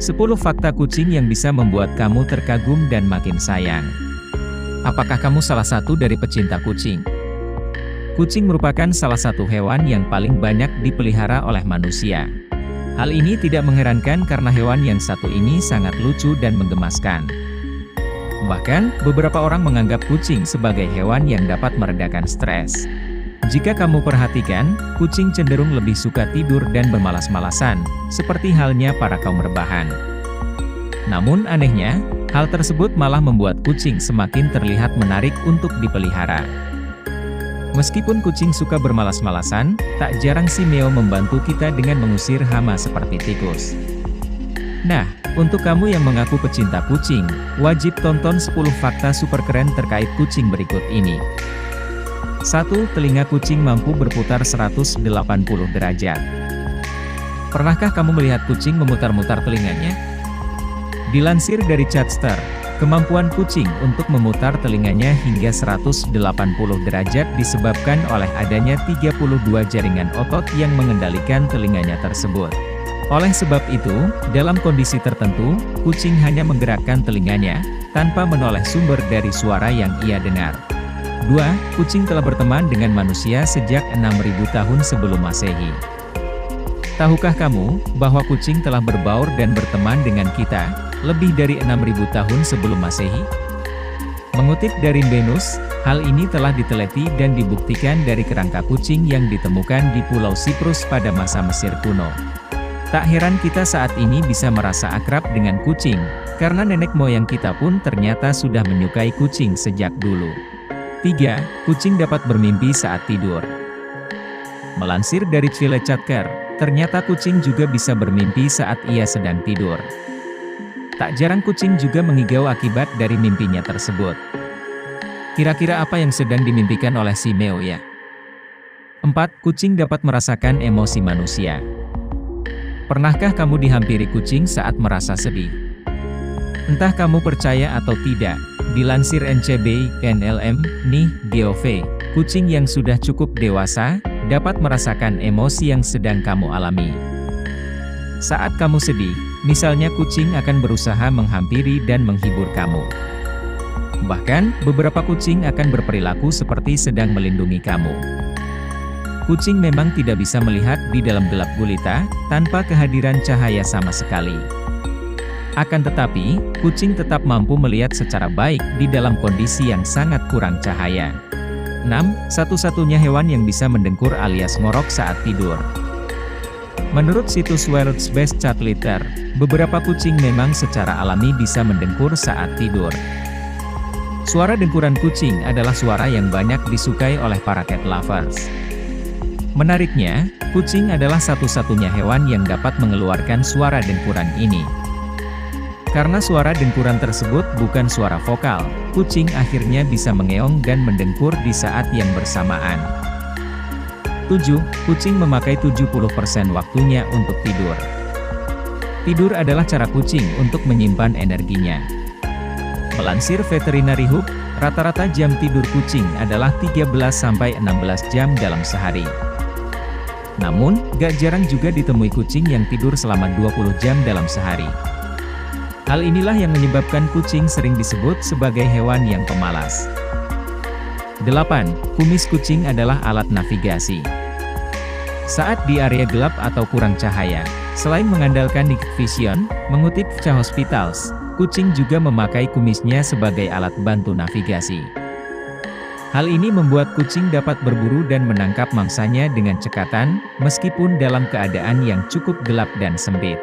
10 fakta kucing yang bisa membuat kamu terkagum dan makin sayang. Apakah kamu salah satu dari pecinta kucing? Kucing merupakan salah satu hewan yang paling banyak dipelihara oleh manusia. Hal ini tidak mengherankan karena hewan yang satu ini sangat lucu dan menggemaskan. Bahkan, beberapa orang menganggap kucing sebagai hewan yang dapat meredakan stres. Jika kamu perhatikan, kucing cenderung lebih suka tidur dan bermalas-malasan, seperti halnya para kaum rebahan. Namun anehnya, hal tersebut malah membuat kucing semakin terlihat menarik untuk dipelihara. Meskipun kucing suka bermalas-malasan, tak jarang si Meo membantu kita dengan mengusir hama seperti tikus. Nah, untuk kamu yang mengaku pecinta kucing, wajib tonton 10 fakta super keren terkait kucing berikut ini. 1. Telinga kucing mampu berputar 180 derajat. Pernahkah kamu melihat kucing memutar-mutar telinganya? Dilansir dari Chatster, kemampuan kucing untuk memutar telinganya hingga 180 derajat disebabkan oleh adanya 32 jaringan otot yang mengendalikan telinganya tersebut. Oleh sebab itu, dalam kondisi tertentu, kucing hanya menggerakkan telinganya, tanpa menoleh sumber dari suara yang ia dengar. 2. Kucing telah berteman dengan manusia sejak 6.000 tahun sebelum Masehi. Tahukah kamu, bahwa kucing telah berbaur dan berteman dengan kita, lebih dari 6.000 tahun sebelum Masehi? Mengutip dari Venus, hal ini telah diteliti dan dibuktikan dari kerangka kucing yang ditemukan di Pulau Siprus pada masa Mesir kuno. Tak heran kita saat ini bisa merasa akrab dengan kucing, karena nenek moyang kita pun ternyata sudah menyukai kucing sejak dulu. 3. Kucing dapat bermimpi saat tidur. Melansir dari Chilecatker, ternyata kucing juga bisa bermimpi saat ia sedang tidur. Tak jarang kucing juga mengigau akibat dari mimpinya tersebut. Kira-kira apa yang sedang dimimpikan oleh si Meo ya? 4. Kucing dapat merasakan emosi manusia. Pernahkah kamu dihampiri kucing saat merasa sedih? Entah kamu percaya atau tidak, dilansir NCB, NLM, nih, GOV, kucing yang sudah cukup dewasa, dapat merasakan emosi yang sedang kamu alami. Saat kamu sedih, misalnya kucing akan berusaha menghampiri dan menghibur kamu. Bahkan, beberapa kucing akan berperilaku seperti sedang melindungi kamu. Kucing memang tidak bisa melihat di dalam gelap gulita, tanpa kehadiran cahaya sama sekali. Akan tetapi, kucing tetap mampu melihat secara baik di dalam kondisi yang sangat kurang cahaya. 6. Satu-satunya hewan yang bisa mendengkur alias ngorok saat tidur. Menurut situs World's Best Cat Litter, beberapa kucing memang secara alami bisa mendengkur saat tidur. Suara dengkuran kucing adalah suara yang banyak disukai oleh para cat lovers. Menariknya, kucing adalah satu-satunya hewan yang dapat mengeluarkan suara dengkuran ini. Karena suara dengkuran tersebut bukan suara vokal, kucing akhirnya bisa mengeong dan mendengkur di saat yang bersamaan. 7. Kucing memakai 70% waktunya untuk tidur. Tidur adalah cara kucing untuk menyimpan energinya. Melansir Veterinary Hub, rata-rata jam tidur kucing adalah 13-16 jam dalam sehari. Namun, gak jarang juga ditemui kucing yang tidur selama 20 jam dalam sehari. Hal inilah yang menyebabkan kucing sering disebut sebagai hewan yang pemalas. 8. Kumis kucing adalah alat navigasi. Saat di area gelap atau kurang cahaya, selain mengandalkan night vision, mengutip VCA Hospitals, kucing juga memakai kumisnya sebagai alat bantu navigasi. Hal ini membuat kucing dapat berburu dan menangkap mangsanya dengan cekatan, meskipun dalam keadaan yang cukup gelap dan sempit.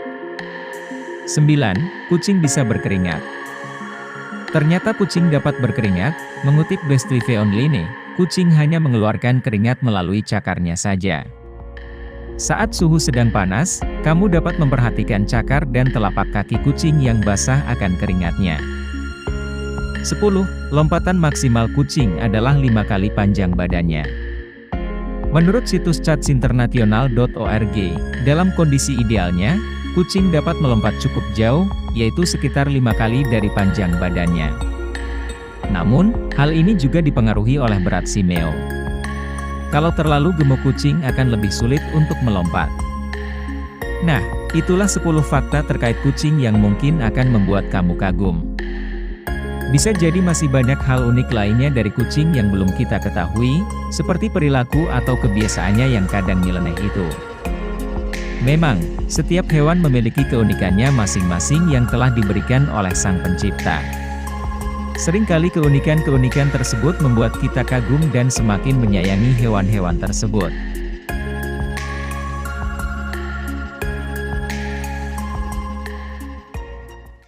9. Kucing bisa berkeringat. Ternyata kucing dapat berkeringat, mengutip Best Life Online, kucing hanya mengeluarkan keringat melalui cakarnya saja. Saat suhu sedang panas, kamu dapat memperhatikan cakar dan telapak kaki kucing yang basah akan keringatnya. 10. Lompatan maksimal kucing adalah 5 kali panjang badannya. Menurut situs catsinternational.org, dalam kondisi idealnya, kucing dapat melompat cukup jauh, yaitu sekitar 5 kali dari panjang badannya. Namun, hal ini juga dipengaruhi oleh berat si Meo. Kalau terlalu gemuk kucing akan lebih sulit untuk melompat. Nah, Itulah 10 fakta terkait kucing yang mungkin akan membuat kamu kagum. Bisa jadi masih banyak hal unik lainnya dari kucing yang belum kita ketahui, seperti perilaku atau kebiasaannya yang kadang nyeleneh itu. Memang, setiap hewan memiliki keunikannya masing-masing yang telah diberikan oleh Sang Pencipta. Seringkali keunikan-keunikan tersebut membuat kita kagum dan semakin menyayangi hewan-hewan tersebut.